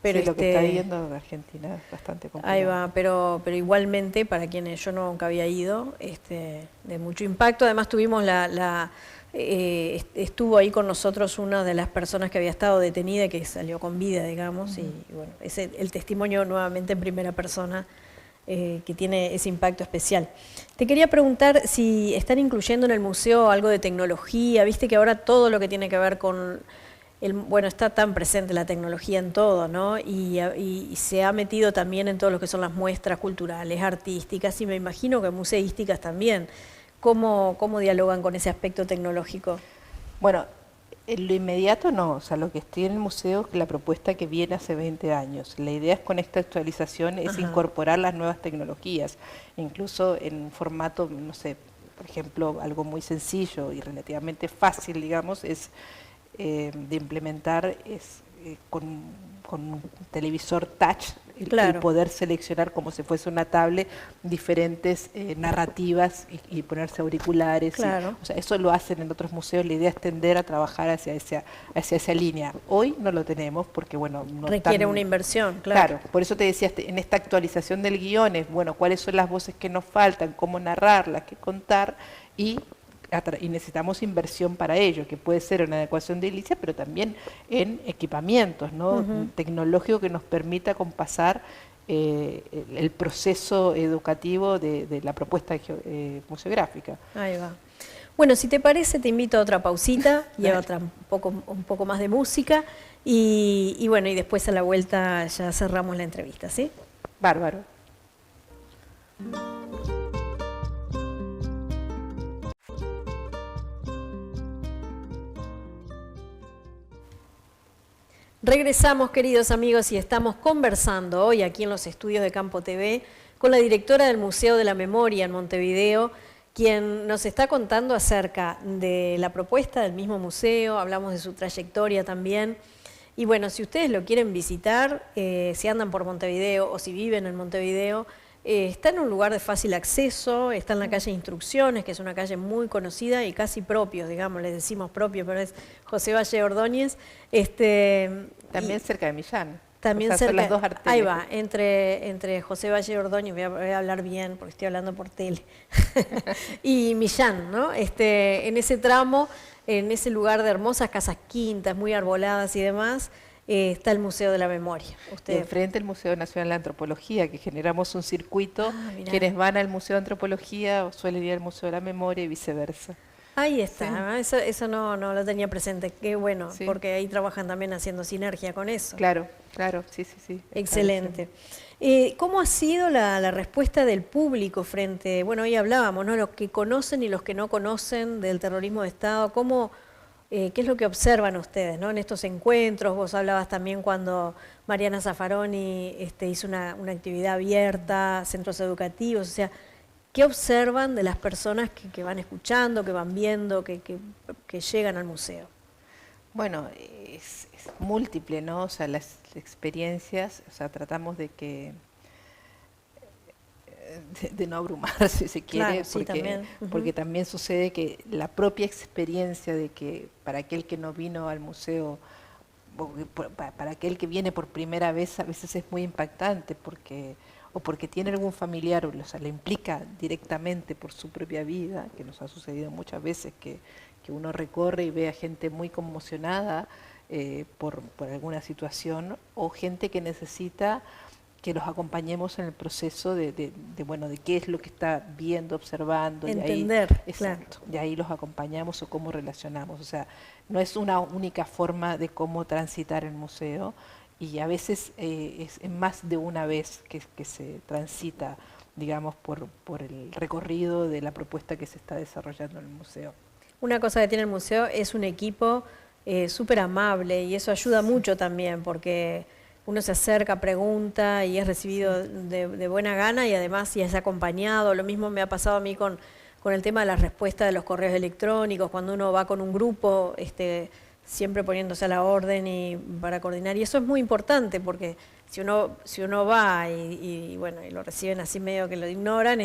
Sí, lo que está viviendo Argentina es bastante complicado. ahí va, pero igualmente, para quienes yo nunca había ido, de mucho impacto. Además tuvimos estuvo ahí con nosotros una de las personas que había estado detenida y que salió con vida, digamos, y bueno, el testimonio nuevamente en primera persona que tiene ese impacto especial. Te quería preguntar si están incluyendo en el museo algo de tecnología, viste que ahora todo lo que tiene que ver con bueno, está tan presente la tecnología en todo, ¿no? Y se ha metido también en todo lo que son las muestras culturales, artísticas, y me imagino que museísticas también. ¿Cómo dialogan con ese aspecto tecnológico? Bueno, en lo inmediato no, o sea, lo que estoy en el museo es la propuesta que viene hace 20 años. La idea es con esta actualización es incorporar las nuevas tecnologías, incluso en un formato, no sé, por ejemplo, algo muy sencillo y relativamente fácil, digamos, es de implementar con un televisor touch, Claro. el poder seleccionar como si fuese una tablet diferentes narrativas y ponerse auriculares. Claro. O sea, eso lo hacen en otros museos, la idea es tender a trabajar hacia esa línea. Hoy no lo tenemos porque, bueno, no requiere una inversión, claro. Claro, por eso te decía, en esta actualización del guión es, bueno, cuáles son las voces que nos faltan, cómo narrarlas, qué contar, y necesitamos inversión para ello, que puede ser una adecuación de edilicia, pero también en equipamientos, ¿no? Tecnológico que nos permita compasar el proceso educativo de la propuesta museográfica. Ahí va. Bueno, si te parece, te invito a otra pausita y a un poco más de música y bueno, y después a la vuelta ya cerramos la entrevista, ¿sí? Bárbaro. Regresamos, queridos amigos, y estamos conversando hoy aquí en los estudios de Campo TV con la directora del Museo de la Memoria en Montevideo, quien nos está contando acerca de la propuesta del mismo museo, hablamos de su trayectoria también. Y bueno, si ustedes lo quieren visitar, si andan por Montevideo o si viven en Montevideo, está en un lugar de fácil acceso, está en la calle Instrucciones, que es una calle muy conocida y casi propio, digamos, les decimos propio, pero es José Valle Ordóñez. También cerca de Millán. También o sea, cerca, son las dos arterias. ahí va, entre José Valle Ordóñez, voy a hablar bien porque estoy hablando por tele, y Millán, ¿no? En ese tramo, en ese lugar de hermosas casas quintas, muy arboladas y demás, está el Museo de la Memoria. Y enfrente el Museo Nacional de Antropología, que generamos un circuito, quienes van al Museo de Antropología suelen ir al Museo de la Memoria y viceversa. Ahí está, sí. Eso no lo tenía presente, qué bueno, sí. Porque ahí trabajan también haciendo sinergia con eso. Claro, sí. Excelente. ¿Cómo ha sido la respuesta del público frente, bueno, hoy hablábamos, ¿no? Los que conocen y los que no conocen del terrorismo de Estado, ¿qué es lo que observan ustedes, ¿no? En estos encuentros? Vos hablabas también cuando Mariana Zaffaroni hizo una actividad abierta, centros educativos, o sea, ¿qué observan de las personas que van escuchando, que van viendo, que llegan al museo? Bueno, es múltiple, ¿no? O sea, las experiencias, o sea, tratamos de no abrumar, si se quiere, claro, también. Porque también sucede que la propia experiencia de que para aquel que no vino al museo, para aquel que viene por primera vez, a veces es muy impactante porque tiene algún familiar, o sea, le implica directamente por su propia vida, que nos ha sucedido muchas veces que uno recorre y ve a gente muy conmocionada por alguna situación, o gente que necesita que los acompañemos en el proceso de qué es lo que está viendo, observando. Entender, y ahí, exacto, y ahí los acompañamos o cómo relacionamos. O sea, no es una única forma de cómo transitar el museo, y a veces es más de una vez que se transita, digamos, por el recorrido de la propuesta que se está desarrollando en el museo. Una cosa que tiene el museo es un equipo súper amable, y eso ayuda mucho también, porque uno se acerca, pregunta y es recibido de buena gana, y además si es acompañado. Lo mismo me ha pasado a mí con con el tema de la respuesta de los correos electrónicos, cuando uno va con un grupo, siempre poniéndose a la orden y para coordinar. Y eso es muy importante porque si uno va y bueno, y lo reciben así medio que lo ignoran,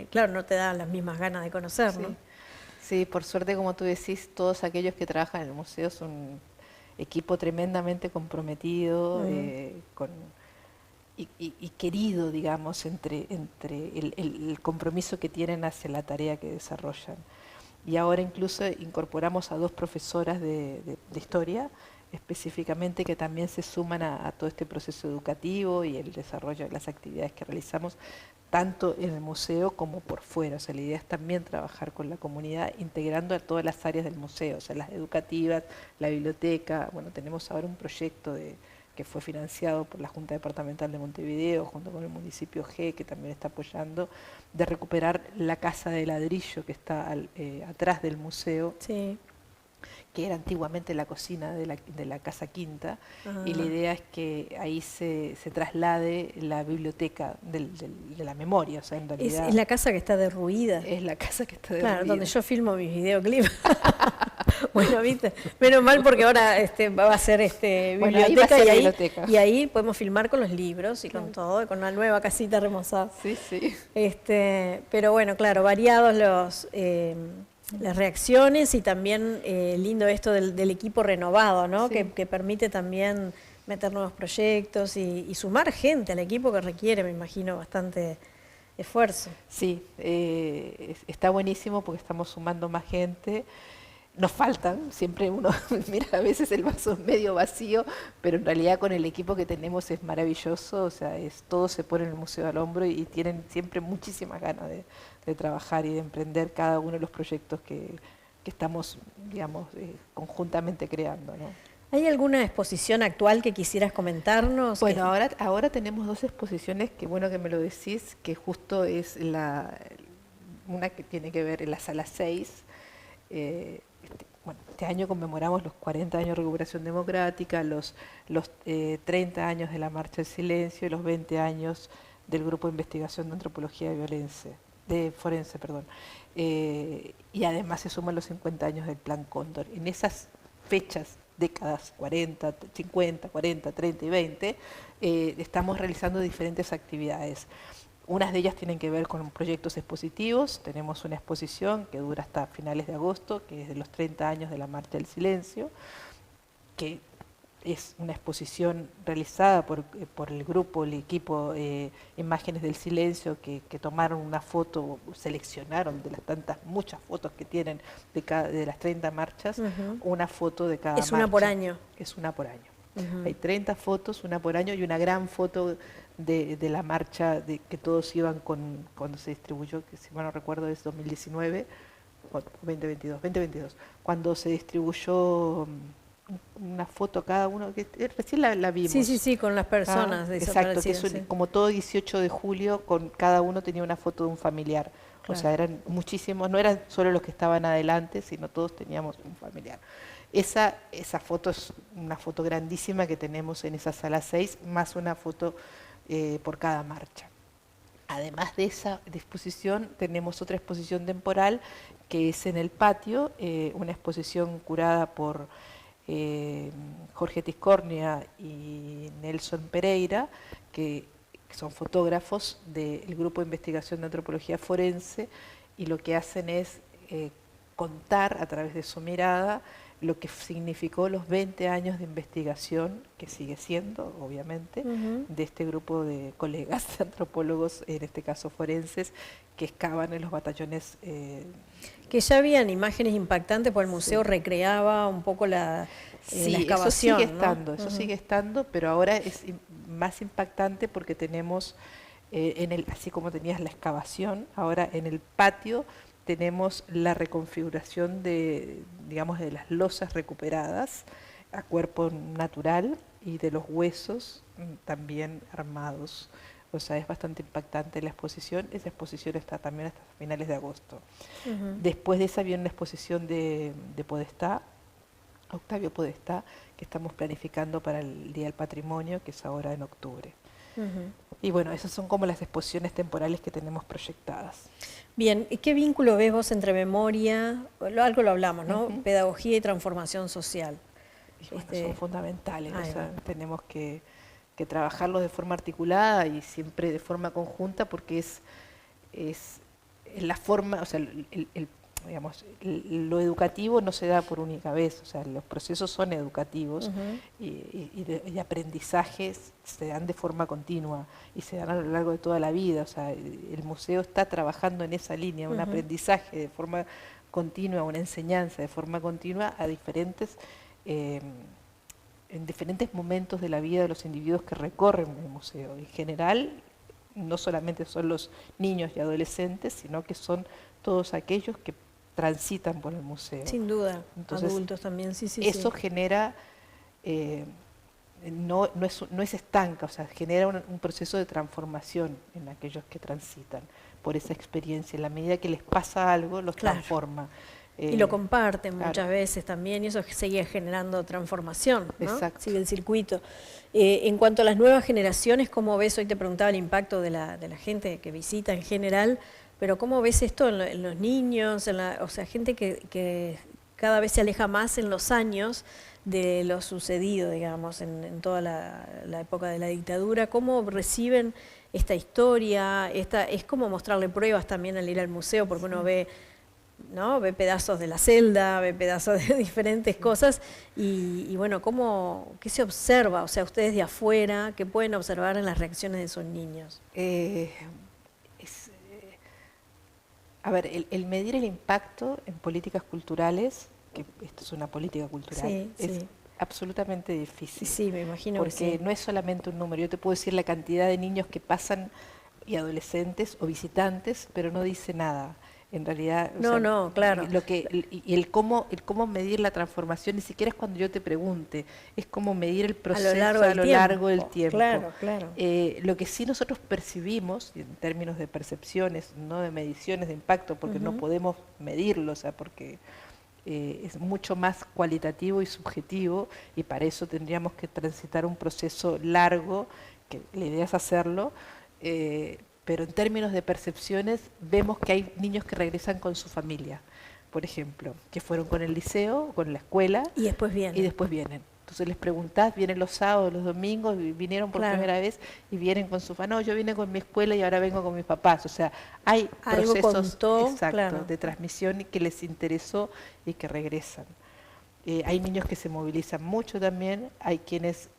claro, no te dan las mismas ganas de conocer, Sí. ¿no? Sí, por suerte, como tú decís, todos aquellos que trabajan en el museo son un equipo tremendamente comprometido, y querido, digamos, entre el compromiso que tienen hacia la tarea que desarrollan. Y ahora incluso incorporamos a 2 profesoras de historia, específicamente, que también se suman a todo este proceso educativo y el desarrollo de las actividades que realizamos, tanto en el museo como por fuera. O sea, la idea es también trabajar con la comunidad, integrando a todas las áreas del museo, o sea, las educativas, la biblioteca. Bueno, tenemos ahora un proyecto que fue financiado por la Junta Departamental de Montevideo, junto con el municipio G, que también está apoyando, de recuperar la casa de ladrillo que está atrás del museo, Sí. que era antiguamente la cocina de la Casa Quinta, Ah. y la idea es que ahí se traslade la biblioteca de la memoria. O sea, en realidad Es la casa que está derruida. es la casa que está Claro, derruida. donde yo filmo mis videoclips. Bueno, viste, menos mal porque ahora va a ser Bueno, ahí va a biblioteca, ser y ahí, biblioteca. y ahí podemos filmar con los libros y con todo, y con una nueva casita remozada. Sí, sí. Pero bueno, claro, variados las reacciones y también lindo esto del equipo renovado, ¿no? Sí. Que permite también meter nuevos proyectos y sumar gente al equipo, que requiere, me imagino, bastante esfuerzo. Sí, está buenísimo porque estamos sumando más gente. Nos faltan, siempre uno mira a veces el vaso medio vacío, pero en realidad con el equipo que tenemos es maravilloso. O sea, todo se pone en el museo al hombro y tienen siempre muchísimas ganas de trabajar y de emprender cada uno de los proyectos que estamos, digamos, conjuntamente creando, ¿no? ¿Hay alguna exposición actual que quisieras comentarnos? Bueno, ahora tenemos 2 exposiciones, que bueno que me lo decís, que justo es una que tiene que ver en la sala 6. Este año conmemoramos los 40 años de recuperación democrática, los 30 años de la Marcha del Silencio y los 20 años del Grupo de Investigación de Antropología Forense. Y además se suman los 50 años del Plan Cóndor. En esas fechas, décadas 40, 50, 40, 30 y 20, estamos realizando diferentes actividades. Unas de ellas tienen que ver con proyectos expositivos. Tenemos una exposición que dura hasta finales de agosto, que es de los 30 años de la Marcha del Silencio, que es una exposición realizada por el grupo, el equipo Imágenes del Silencio, que tomaron una foto, seleccionaron de las muchas fotos que tienen de las 30 marchas, una foto de cada marcha. Es una por año. Es una por año. Hay 30 fotos, una por año, y una gran foto de la marcha que todos iban cuando se distribuyó, que si mal no recuerdo es 2019, o 2022, cuando se distribuyó una foto cada uno, que recién la vimos. Sí, con las personas exacto, que desaparecidas. como todo 18 de julio, con cada uno tenía una foto de un familiar. Claro. O sea, eran muchísimos, no eran solo los que estaban adelante, sino todos teníamos un familiar. Esa foto es una foto grandísima que tenemos en esa sala 6, más una foto por cada marcha. Además de esa exposición, tenemos otra exposición temporal que es en el patio, una exposición curada por Jorge Tiscornia y Nelson Pereira, que son fotógrafos del Grupo de Investigación de Antropología Forense, y lo que hacen es contar a través de su mirada lo que significó los 20 años de investigación, que sigue siendo, obviamente, de este grupo de colegas antropólogos, en este caso forenses, que excavan en los batallones. Que ya habían imágenes impactantes, porque el museo recreaba un poco la excavación. Eso sigue estando, pero ahora es más impactante porque tenemos, así como tenías la excavación, ahora en el patio tenemos la reconfiguración de las losas recuperadas a cuerpo natural y de los huesos también armados. O sea, es bastante impactante la exposición. Esa exposición está también hasta finales de agosto. Después de esa viene una exposición de Podestá, Octavio Podestá, que estamos planificando para el Día del Patrimonio, que es ahora en octubre. Y bueno, esas son como las exposiciones temporales que tenemos proyectadas. Bien, ¿y qué vínculo ves vos entre memoria, algo lo hablamos, ¿no? Pedagogía y transformación social? Y bueno, son fundamentales, o sea, tenemos que trabajarlos de forma articulada y siempre de forma conjunta, porque es la forma, o sea, digamos, lo educativo no se da por única vez, o sea, los procesos son educativos y aprendizajes se dan de forma continua y se dan a lo largo de toda la vida, o sea, el museo está trabajando en esa línea, un aprendizaje de forma continua, una enseñanza de forma continua a en diferentes momentos de la vida de los individuos que recorren el museo. En general, no solamente son los niños y adolescentes, sino que son todos aquellos que transitan por el museo. Sin duda, entonces, adultos también, sí. Eso genera, no es estanca, o sea, genera un proceso de transformación en aquellos que transitan por esa experiencia. En la medida que les pasa algo, los transforma. Y lo comparten muchas veces también, y eso sigue generando transformación, ¿no? Exacto. Sigue el circuito. En cuanto a las nuevas generaciones, ¿cómo ves? Hoy te preguntaba el impacto de la gente que visita en general, pero ¿cómo ves esto en los niños? O sea, gente que cada vez se aleja más en los años de lo sucedido, digamos, en toda la época de la dictadura. ¿Cómo reciben esta historia? Es como mostrarle pruebas también al ir al museo, porque uno ve, ¿no? Ve pedazos de la celda, ve pedazos de diferentes cosas y bueno, ¿qué se observa? O sea, ustedes de afuera, ¿qué pueden observar en las reacciones de esos niños? A ver, el medir el impacto en políticas culturales, que esto es una política cultural, es absolutamente difícil. Sí, me imagino porque que sí. No es solamente un número. Yo te puedo decir la cantidad de niños que pasan y adolescentes o visitantes, pero no dice nada. En realidad, claro. El cómo medir la transformación, ni siquiera es cuando yo te pregunte, es cómo medir el proceso a lo largo del tiempo. Claro. Lo que sí nosotros percibimos, en términos de percepciones, no de mediciones de impacto, porque no podemos medirlo, o sea, porque es mucho más cualitativo y subjetivo, y para eso tendríamos que transitar un proceso largo, que la idea es hacerlo, pero en términos de percepciones vemos que hay niños que regresan con su familia, por ejemplo, que fueron con el liceo, con la escuela. Y después vienen. Entonces les preguntás, vienen los sábados, los domingos, vinieron por primera vez y vienen con su familia. No, yo vine con mi escuela y ahora vengo con mis papás. O sea, hay procesos de transmisión que les interesó y que regresan. Hay niños que se movilizan mucho también, hay quienes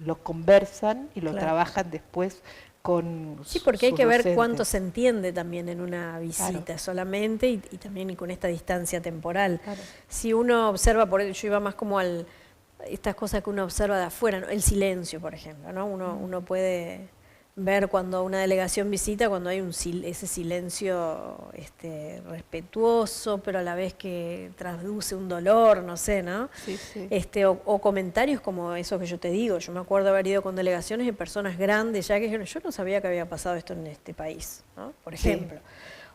los conversan y lo trabajan después con Sí, porque hay que ver docentes. cuánto se entiende también en una visita solamente y también con esta distancia temporal. Claro. Si uno observa, yo iba más como estas cosas que uno observa de afuera, ¿no? El silencio, por ejemplo, ¿no? Uno puede ver cuando una delegación visita, cuando hay ese silencio respetuoso, pero a la vez que traduce un dolor, no sé, ¿no? Sí. O comentarios como eso que yo te digo. Yo me acuerdo haber ido con delegaciones de personas grandes ya que dijeron, yo no sabía que había pasado esto en este país, ¿no? Por ejemplo.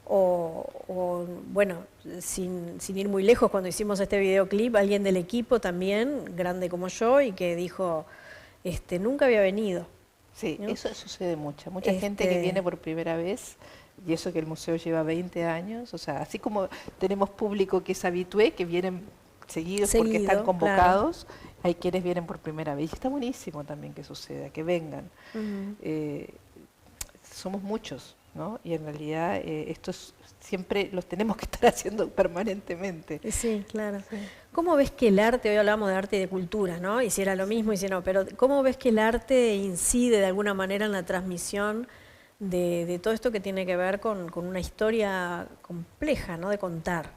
O bueno, sin ir muy lejos, cuando hicimos este videoclip, alguien del equipo también, grande como yo, y que dijo, nunca había venido. Sí, ¿no? Eso sucede mucho. Mucha gente que viene por primera vez, y eso que el museo lleva 20 años, o sea, así como tenemos público que es habitué, que vienen seguidos porque están convocados, hay quienes vienen por primera vez. Y está buenísimo también que suceda, que vengan. Somos muchos, ¿no? Y en realidad siempre los tenemos que estar haciendo permanentemente. Sí, claro. Sí. ¿Cómo ves que el arte, hoy hablamos de arte y de cultura, ¿no? Y si era lo mismo y si no, pero ¿cómo ves que el arte incide de alguna manera en la transmisión de todo esto que tiene que ver con una historia compleja, ¿no? De contar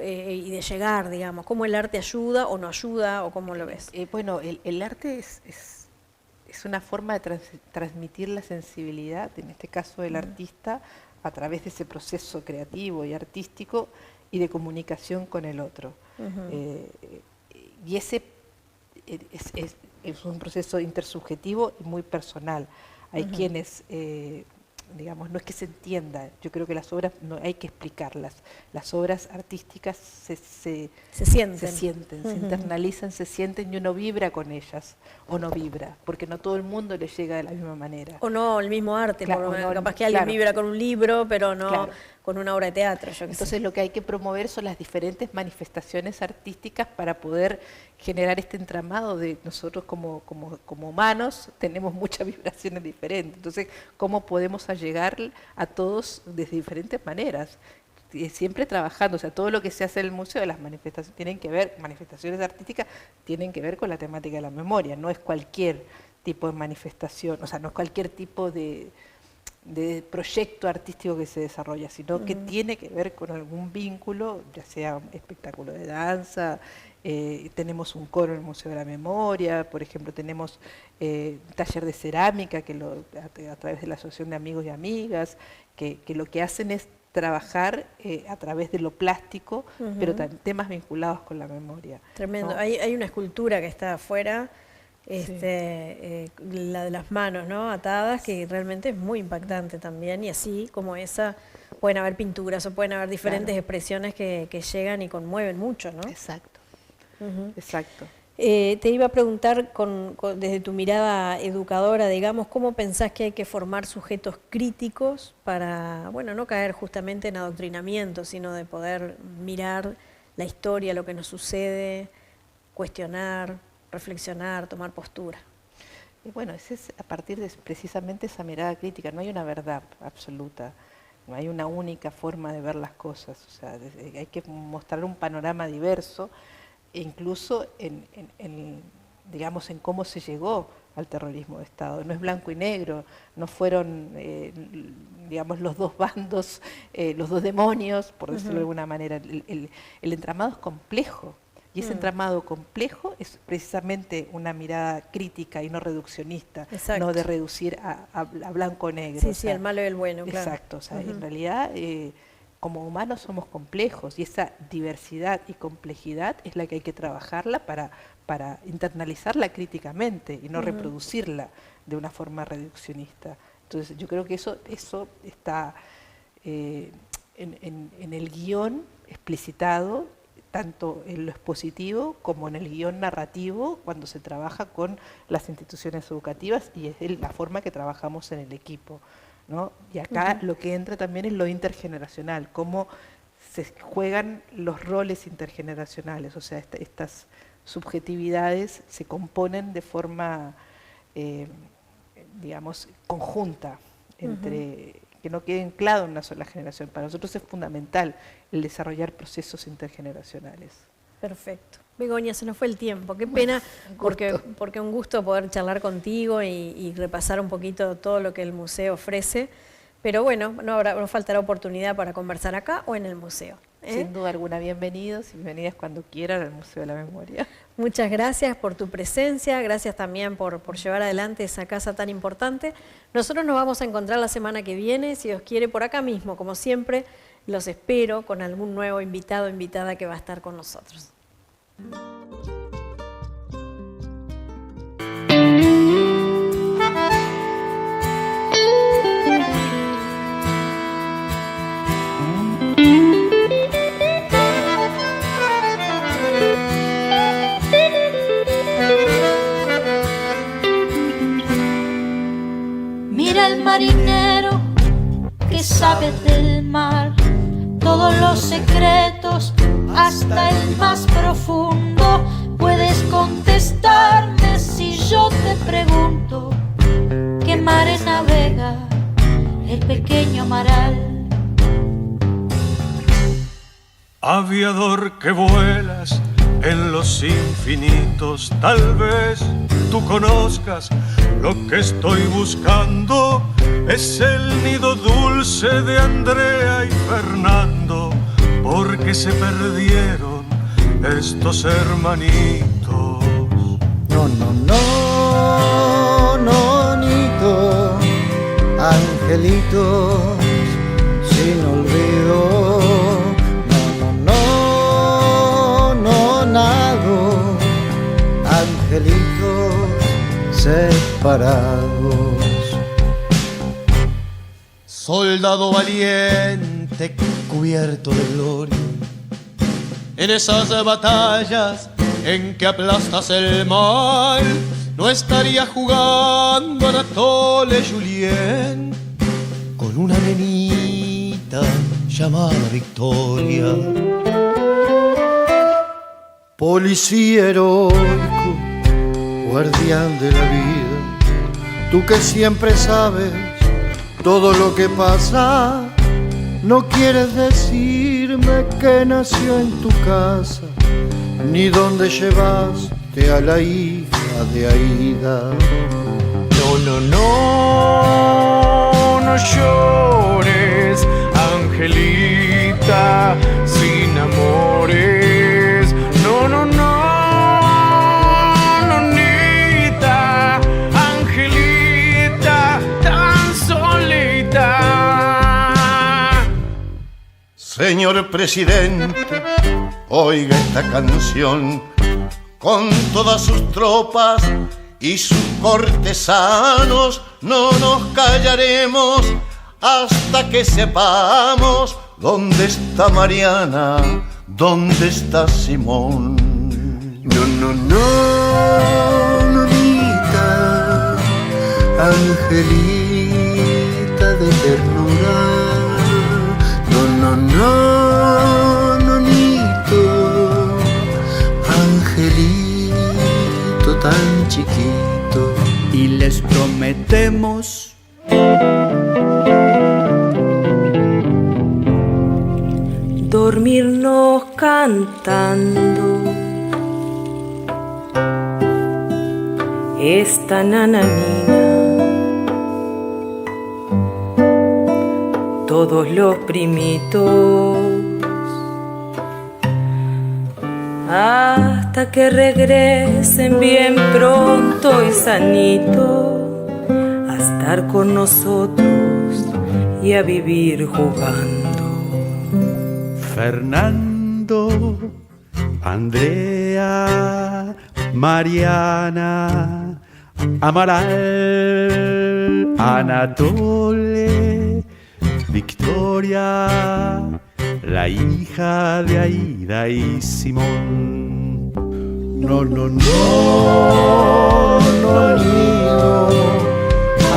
y de llegar, digamos. ¿Cómo el arte ayuda o no ayuda o cómo lo ves? Bueno, el arte es una forma de transmitir la sensibilidad, en este caso del artista, a través de ese proceso creativo y artístico y de comunicación con el otro. Y ese es un proceso intersubjetivo y muy personal. Hay quienes digamos, no es que se entienda, yo creo que las obras no hay que explicarlas, las obras artísticas se sienten, se internalizan, se sienten y uno vibra con ellas, o no vibra, porque no todo el mundo le llega de la misma manera. O no el mismo arte, Claro, capaz que alguien vibra con un libro, pero no claro, con una obra de teatro. Entonces lo que hay que promover son las diferentes manifestaciones artísticas para poder generar este entramado de nosotros como humanos, tenemos muchas vibraciones diferentes, entonces cómo podemos llegar a todos de diferentes maneras, siempre trabajando, o sea, todo lo que se hace en el museo, las manifestaciones manifestaciones artísticas tienen que ver con la temática de la memoria, no es cualquier tipo de manifestación, o sea, no es cualquier tipo de proyecto artístico que se desarrolla, sino que tiene que ver con algún vínculo, ya sea un espectáculo de danza, tenemos un coro en el Museo de la Memoria, por ejemplo, tenemos un taller de cerámica que a través de la Asociación de Amigos y Amigas, que lo que hacen es trabajar a través de lo plástico, pero también temas vinculados con la memoria. Tremendo. ¿No? Hay una escultura que está afuera, la de las manos, ¿no? Atadas, que realmente es muy impactante también, y así como esa pueden haber pinturas o pueden haber diferentes expresiones que llegan y conmueven mucho, ¿no? Exacto, exacto. Te iba a preguntar desde tu mirada educadora, digamos, ¿cómo pensás que hay que formar sujetos críticos para, bueno, no caer justamente en adoctrinamiento, sino de poder mirar la historia, lo que nos sucede, cuestionar, reflexionar, tomar postura? Y bueno, ese es a partir de precisamente esa mirada crítica, no hay una verdad absoluta, no hay una única forma de ver las cosas, o sea, hay que mostrar un panorama diverso, incluso digamos, en cómo se llegó al terrorismo de Estado. No es blanco y negro, no fueron, digamos, los dos bandos, los dos demonios, por decirlo de alguna manera. El entramado es complejo, y ese entramado complejo es precisamente una mirada crítica y no reduccionista, no de reducir a blanco o negro. Sí, o sea, el malo y el bueno, claro. Exacto, o sea, en realidad como humanos somos complejos, y esa diversidad y complejidad es la que hay que trabajarla para internalizarla críticamente y no reproducirla de una forma reduccionista. Entonces yo creo que eso está en el guión explicitado, tanto en lo expositivo como en el guión narrativo, cuando se trabaja con las instituciones educativas, y es la forma que trabajamos en el equipo, ¿no? Y acá lo que entra también es lo intergeneracional, cómo se juegan los roles intergeneracionales, o sea, estas subjetividades se componen de forma, digamos, conjunta, que no quede anclado en una sola generación. Para nosotros es fundamental el desarrollar procesos intergeneracionales. Perfecto. Begoña, se nos fue el tiempo. Qué pena, porque un gusto poder charlar contigo y repasar un poquito todo lo que el museo ofrece. Pero bueno, no faltará oportunidad para conversar acá o en el museo. Sin duda alguna, bienvenidos y bienvenidas cuando quieran al Museo de la Memoria. Muchas gracias por tu presencia, gracias también por llevar adelante esa casa tan importante. Nosotros nos vamos a encontrar la semana que viene, si Dios quiere, por acá mismo, como siempre. Los espero con algún nuevo invitado o invitada que va a estar con nosotros. Mira el marinero que sabe del mar todos los secretos, hasta el más profundo. Puedes contestarme si yo te pregunto qué mares navega el pequeño Amaral. Aviador que vuelas en los infinitos, tal vez tú conozcas lo que estoy buscando. Es el nido dulce de Andrea y Fernando, porque se perdieron estos hermanitos. No, no, no, no, nito, angelitos sin olvido. No, no, no, no, nado, angelitos separados. soldado valiente cubierto de gloria. En esas batallas en que aplastas el mal, no estaría jugando Anatole Julien con una nenita llamada Victoria. Policía heroico, guardián de la vida, tú que siempre sabes todo lo que pasa, no quieres decirme que nació en tu casa, ni dónde llevaste a la hija de Aída. No, no, no, no llores, Angelita, sin amores. No, no, no, nonita, Angelita, tan solita. Señor presidente, oiga esta canción con todas sus tropas y sus cortesanos. No nos callaremos hasta que sepamos dónde está Mariana, dónde está Simón. No, no, no, nonita, Angelita de ternura. No, no, no, nonito, Angelito tan chiquito. Y les prometemos dormirnos cantando esta nananina, todos los primitos, hasta que regresen bien pronto y sanito a estar con nosotros y a vivir jugando. Fernando, Andrea, Mariana, Amaral, Anatole, Victoria, la hija de Aída y Simón. No, no, no, no, niño,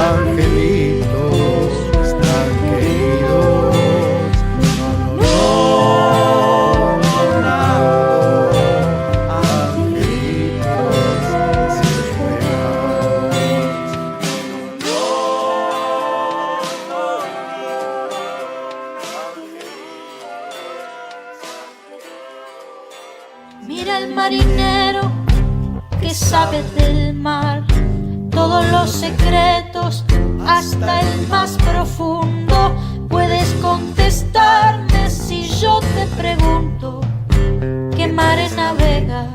angelitos están queridos. Mira el marinero que sabe del mar todos los secretos hasta el más profundo. Puedes contestarme si yo te pregunto qué mares navega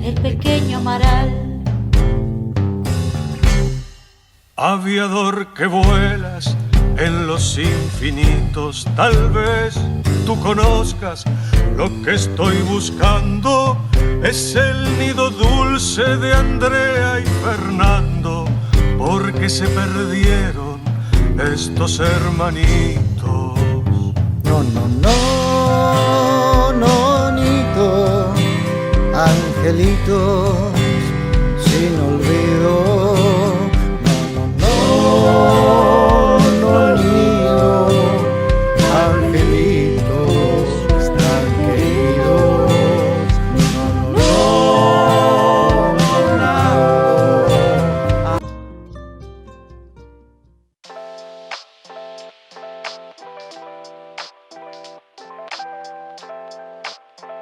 el pequeño Amaral. Aviador que vuelas en los infinitos, tal vez tú conozcas lo que estoy buscando. Es el nido dulce de Andrea y Fernando, porque se perdieron estos hermanitos. No, no, no, nonito, angelitos sin olvido.